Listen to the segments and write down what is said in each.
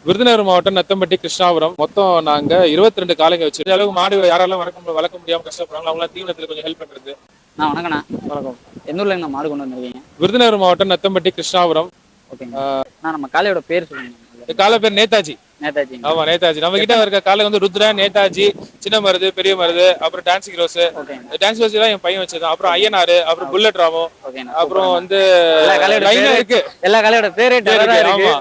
விருதுநகர் மாவட்டம் நத்தம்பட்டி கிருஷ்ணாபுரம் மொத்தம் நாங்க 22 காளைங்க வச்சு அளவுக்கு மாடு யாரெல்லாம் வளர்க்க முடியாம கஷ்டப்படுறாங்க அவங்களாம் தீவனத்துல கொஞ்சம் ஹெல்ப் பண்றது. வணக்கண்ணா. வணக்கம். எந்த ஊர்ல இருந்து மாடு கொண்டு வந்திருக்கீங்க? விருதுநகர் மாவட்டம் நத்தம்பட்டி கிருஷ்ணாபுரம். ஓகேங்க. நம்ம காளையோட பேர் சொல்லுங்க. காளை பேர் நேதாஜி. நேதாஜி. ஆமா நேதாஜி. நம்ம கிட்ட இருக்க காளை வந்து ருத்ரா, நேதாஜி, சின்ன மருது, பெரிய மருது, அப்புறம் டான்சிங் ரோஸ். டான்சிங் ரோஸ் தான் என் பையன் வச்சதான். அப்புறம் ஐயனாரு, அப்புறம் புல்லட் ராமோ, அப்புறம் வந்து லைனா இருக்கு. எல்லா காளையோட பேரே ஆமா.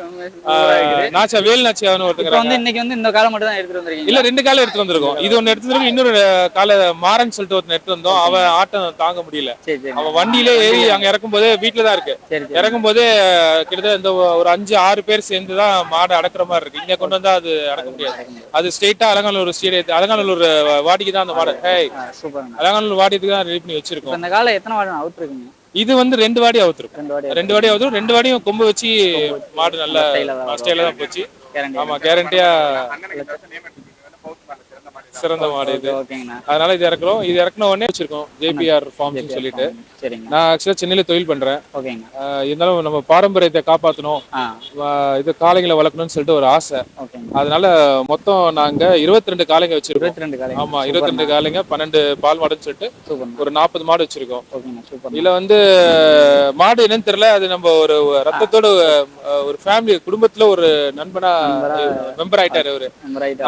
நாச்சா வேல் நாச்சியான்னு ஒருத்தங்க வந்து இன்னைக்கு வந்து இந்த காளை மட்டும் தான் எடுத்துட்டு வந்திருக்கீங்க? இல்ல 2 காளை எடுத்து வந்திருக்கோம். இது ஒன்னு எடுத்து வந்திருக்கோம், இன்னொரு காளை மாறன் சொல்லிட்டு ஒருத்தன் எடுத்து வந்தோம். அவன் ஆட்டம் தாங்க முடியல. அவன் வண்டியிலே ஏறி அங்க இறக்கும் போது வீட்டுல தான் இருக்கு. இறக்கும் போது கிட்டத்தட்ட இந்த ஒரு 5-6 பேர் சேர்ந்துதான் மாடு அடக்குற மாதிரி இருக்கு. இங்க கொண்டு வந்தா அது அடக்க முடியாது. அது ஸ்ட்ரெயிட்டா அலங்காநல்லூர் ஸ்டேடியத்து அலங்காநல்லூர் வாடிக்கு தான் அந்த மாடு. அலங்காநல்லூர் வாடியத்துக்கு தான் ரெடி பண்ணி வச்சிருக்கோம். இந்த காலை எத்தனை வாடி அவுட் இருக்குங்க? இது வந்து 2 வாடி அவுத்துரும். 2 வாடி அவுத்துரும். 2 வாடியும் கொம்பு வச்சு மாடு நல்ல ஸ்டைல தான் போச்சு. ஆமா கேரண்டியா சிறந்த மாடு இது. அதனால இது இறக்குறோம். இது இறக்குன உடனே வச்சிருக்கோம் ஜேபிஆர் ஃபார்ம்ஸ் சொல்லிட்டு. நான் ஆக்சுவலா சென்னையில தொழில் பண்றேன். இருந்தாலும் நம்ம பாரம்பரியத்தை காப்பாற்றணும், இது காளைகளை வளர்க்கணும்னு சொல்லிட்டு ஒரு ஆசை. அதனால மொத்தம் நாங்க 22 காளைங்க வச்சிருக்கோம். ஆமா 22 காளைங்க, 12 பால் மாடுன்னு சொல்லிட்டு ஒரு 40 மாடு வச்சிருக்கோம். இதுல வந்து மாடு என்னன்னு தெரியல, அது நம்ம ஒரு ரத்தத்தோட ஒரு ஃபேமிலி குடும்பத்துல ஒரு நண்பனா மெம்பர் ஆயிட்டாரு அவரு.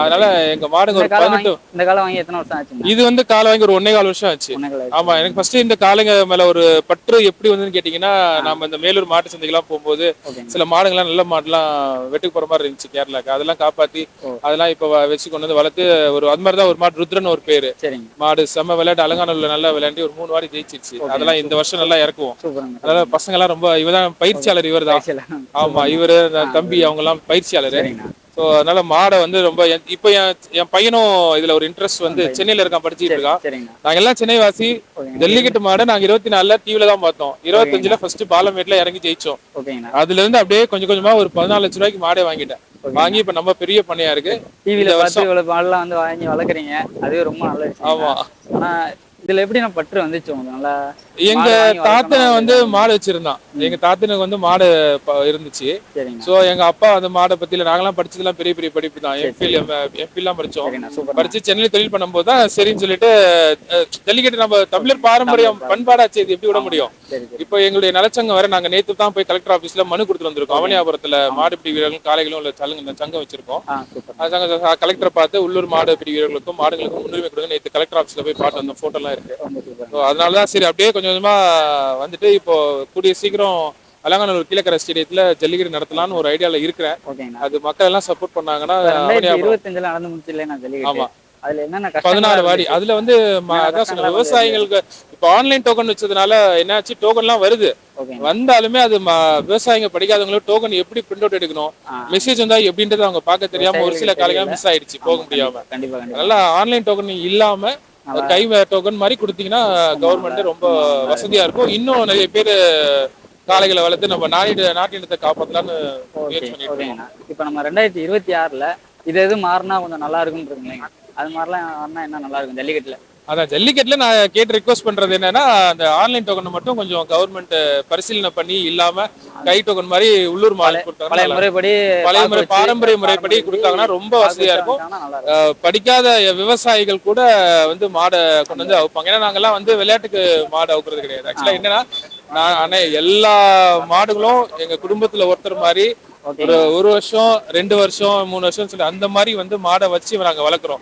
அதனால எங்க மாடுங்க ஒரு 18. இந்த காலை வாங்கி எத்தனை வருஷம் ஆச்சு? இது வந்து காலை வாங்கி ஒரு 1.25 வருஷம் ஆச்சு. ஆமா எனக்கு ஃபர்ஸ்ட் இந்த காளைங்க மேல ஒரு பற்று எப்படி வந்துன்னு கேட்டீங்கன்னா, நம்ம இந்த மேலூர் மாட்டு சந்தைக்கெல்லாம் போகும்போது சில மாடுங்கள்லாம் நல்ல மாடுலாம் வெட்டுக்கு போற மாதிரி இருந்துச்சு கேரளாக்கு. அதெல்லாம் காப்பாத்தி அதெல்லாம் இப்ப வச்சு கொண்டு வந்து வளர்த்து ஒரு அது மாதிரி தான் ஒரு மாடு ருத்ரன் ஒரு பேரு மாடு செம்ம விளையாட்டு அலங்காநல்லூர்ல நல்லா விளையாண்டு ஒரு 3 வாடி ஜெயிச்சிருச்சு. அதெல்லாம் இந்த வருஷம் நல்லா இறக்குவோம். அதனால பசங்க எல்லாம் ரொம்ப இவதான் பயிற்சியாளர், இவர் தான். ஆமா இவரு தம்பி அவங்க எல்லாம் பயிற்சியாளரு. ஸோ அதனால மாடை வந்து ரொம்ப இப்போ என் பையனும் இதுல ஒரு இன்ட்ரெஸ்ட் வந்து சென்னையில இருக்கான், படிச்சுட்டு இருக்கான். நாங்க எல்லாம் சென்னை வாசி. ஜல்லிக்கட்டு மாடை நாங்க 24 டிவில தான் பார்த்தோம். 25 ஃபர்ஸ்ட் பாலமேட்ல இறங்கி ஜெயிச்சோம். அதுல இருந்து அப்படியே கொஞ்சம் கொஞ்சமா ஒரு 14 லட்சம் ரூபாய்க்கு மாடே வாங்கிட்டேன். வாங்கி இப்ப நம்ம பெரிய பண்ணையா இருக்கு. டிவில பார்த்து இவ்வளவு மாடெல்லாம் வந்து வாங்கி வளர்க்குறீங்க, அதுவே ரொம்ப நல்ல விஷயம். ஆமா. ஆனா இதுல எப்படி நான் பற்று வந்துச்சு நல்லா? எங்க தாத்தனை வந்து மாடு வச்சிருந்தான். எங்க தாத்தனுக்கு வந்து மாடு இருந்துச்சு. சோ எங்க அப்பா அந்த மாடை பத்தில நாங்கெல்லாம் படிச்சதெல்லாம் பெரிய பெரிய படிப்பு தான். எம்பில் எல்லாம் படிச்சோம். படிச்சு சென்னையில தொழில் பண்ணும்போது தான் சரின்னு சொல்லிட்டு ஜல்லிக்கட்டு நம்ம தமிழர் பாரம்பரியம் பண்பாடாச்சு, இது எப்படி விட முடியும்? இப்போ எங்களுடைய நலச்சங்கம் வேற நாங்க நேத்து தான் போய் கலெக்டர் ஆபீஸ்ல மனு கொடுத்துட்டு வந்திருக்கோம். அவனியாபுரத்துல மாடு பிடி வீரர்கள் காளைகளும் உள்ள சங்கம் வச்சிருக்கோம். கலெக்டரை பார்த்து உள்ளூர் மாடு பிடி வீரர்களுக்கும் மாடுகளுக்கும் முன்னுரிமை கொடுங்க நேத்து கலெக்டர் ஆபீஸ்ல போய் பார்த்து வந்த போட்டோ எல்லாம் இருக்கு. அதனாலதான் சரி அப்படியே கொஞ்சம் கொஞ்சமா வந்துட்டு இப்போ கூடிய சீக்கிரம் அலங்காநல்லூர் கீழக்கரை ஸ்டேடியத்துல ஜல்லிக்கட்டு நடத்தலாம்னு ஒரு ஐடியால இருக்கிறேன். அது மக்கள் எல்லாம் சப்போர்ட் பண்ணாங்கன்னா 2025 நடந்து முடிச்சு. ஆமா 16 வாடி. அதுல வந்து விவசாயிகளுக்கு இப்ப ஆன்லைன் டோக்கன் வச்சதுனால என்னாச்சு, டோக்கன் எல்லாம் வருது. வந்தாலுமே அது விவசாயிங்க படிக்காதவங்களும் டோக்கன் எப்படி பிரிண்ட் அவுட் எடுக்கணும், மெசேஜ் வந்தா எப்படின்றது அவங்க பார்க்க தெரியாம ஒரு சில காலைகள் மிஸ் ஆயிடுச்சு, போக முடியாம. அதனால ஆன்லைன் டோக்கன் இல்லாம கை டோக்கன் மாதிரி கொடுத்தீங்கன்னா கவர்மெண்ட் ரொம்ப வசதியா இருக்கும். இன்னும் நிறைய பேர் காளைகளை வளர்த்து நம்ம நாட்டினத்தை காப்பாத்தலாம்னு முயற்சி பண்ணிட்டு இருக்கோம். இப்ப நம்ம 2026ல இது எது மாறினா கொஞ்சம் நல்லா இருக்குன்னு இருக்குங்களேங்க, அது மாதிரிலாம் என்ன நல்லா இருக்கும் ஜல்லிக்கட்டுல? அதான் ஜல்லிக்கட்டுல நான் கேட்டு ரிக்வஸ்ட் பண்றது என்னன்னா, அந்த ஆன்லைன் டோக்கன் மட்டும் கொஞ்சம் கவர்மெண்ட் பரிசீலனை பண்ணி இல்லாம கை டோக்கன் மாதிரி உள்ளூர் மாடு கொடுத்தாங்க, பழைய முறை பாரம்பரிய முறைப்படி கொடுத்தாங்கன்னா ரொம்ப வசதியா இருக்கும். படிக்காத விவசாயிகள் கூட வந்து மாடை கொண்டு வந்து அவுப்பாங்க. ஏன்னா நாங்கெல்லாம் வந்து விளையாட்டுக்கு மாடு அவுக்குறது கிடையாது. ஆக்சுவலா என்னன்னா, எல்லா மாடுகளும் எங்க குடும்பத்துல ஒருத்தர் மாதிரி ஒரு வருஷம் 2 வருஷம் 3 வருஷம் சொல்லி அந்த மாதிரி வந்து மாடை வச்சு நாங்க வளர்க்குறோம்.